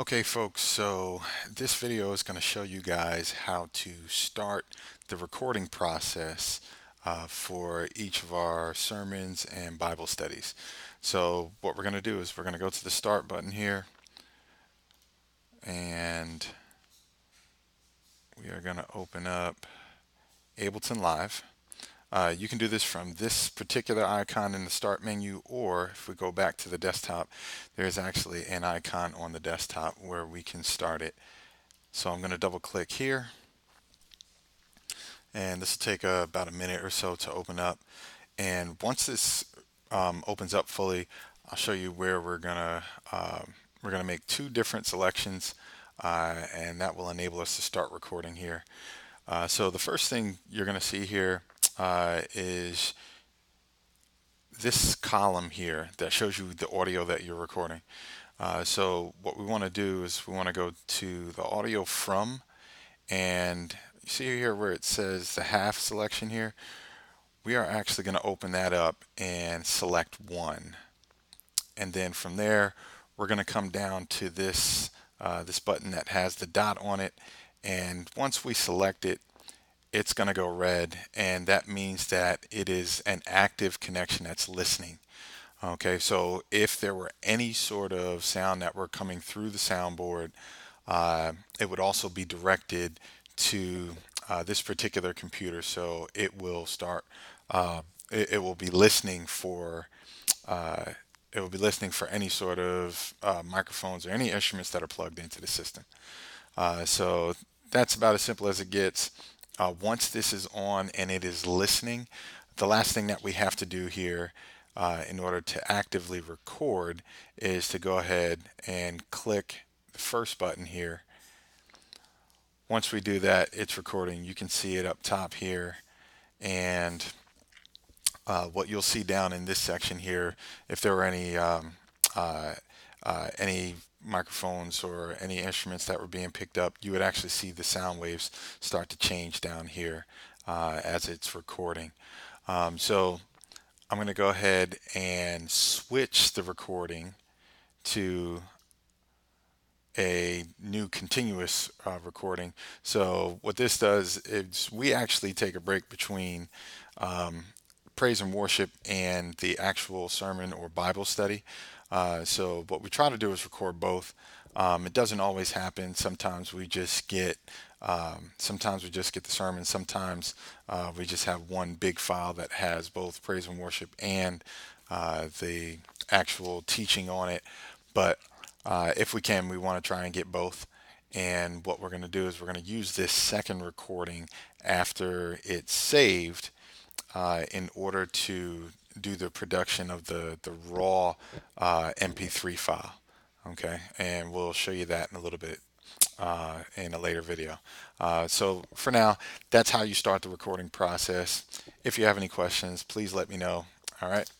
Okay, folks, so this video is going to show you guys how to start the recording process for each of our sermons and Bible studies. So what we're going to do is we're going to go to the start button here, and we are going to open up Ableton Live. You can do this from this particular icon in the start menu, or if we go back to the desktop, there's actually an icon on the desktop where we can start it. So I'm going to double click here, and this will take about a minute or so to open up. And once this opens up fully, I'll show you where we're gonna make two different selections, and that will enable us to start recording here. So the first thing you're gonna see here is this column here that shows you the audio that you're recording. So what we want to do is we want to go to the audio from, and you see here where it says the half selection here. We are actually going to open that up and select one, and then from there we're going to come down to this button that has the dot on it, and once we select it, it's going to go red, and that means that it is an active connection that's listening. Okay, so if there were any sort of sound that were coming through the soundboard, it would also be directed to this particular computer. So it will be listening for uh, any sort of microphones or any instruments that are plugged into the system. So that's about as simple as it gets. Once this is on and it is listening, the last thing that we have to do here in order to actively record is to go ahead and click the first button here. Once we do that, it's recording. You can see it up top here, and what you'll see down in this section here, if there were uh, any microphones or any instruments that were being picked up, you would actually see the sound waves start to change down here as it's recording. So I'm going to go ahead and switch the recording to a new continuous recording. So what this does is we actually take a break between um, praise and worship and the actual sermon or Bible study. So what we try to do is record both. It doesn't always happen. Sometimes we just get the sermon. Sometimes we just have one big file that has both praise and worship and the actual teaching on it. But if we can, we want to try and get both. And what we're going to do is we're going to use this second recording after it's saved in order to do the production of the raw MP3 file. Okay, and we'll show you that in a little bit in a later video. So for now, that's how you start the recording process. If you have any questions, please let me know. All right.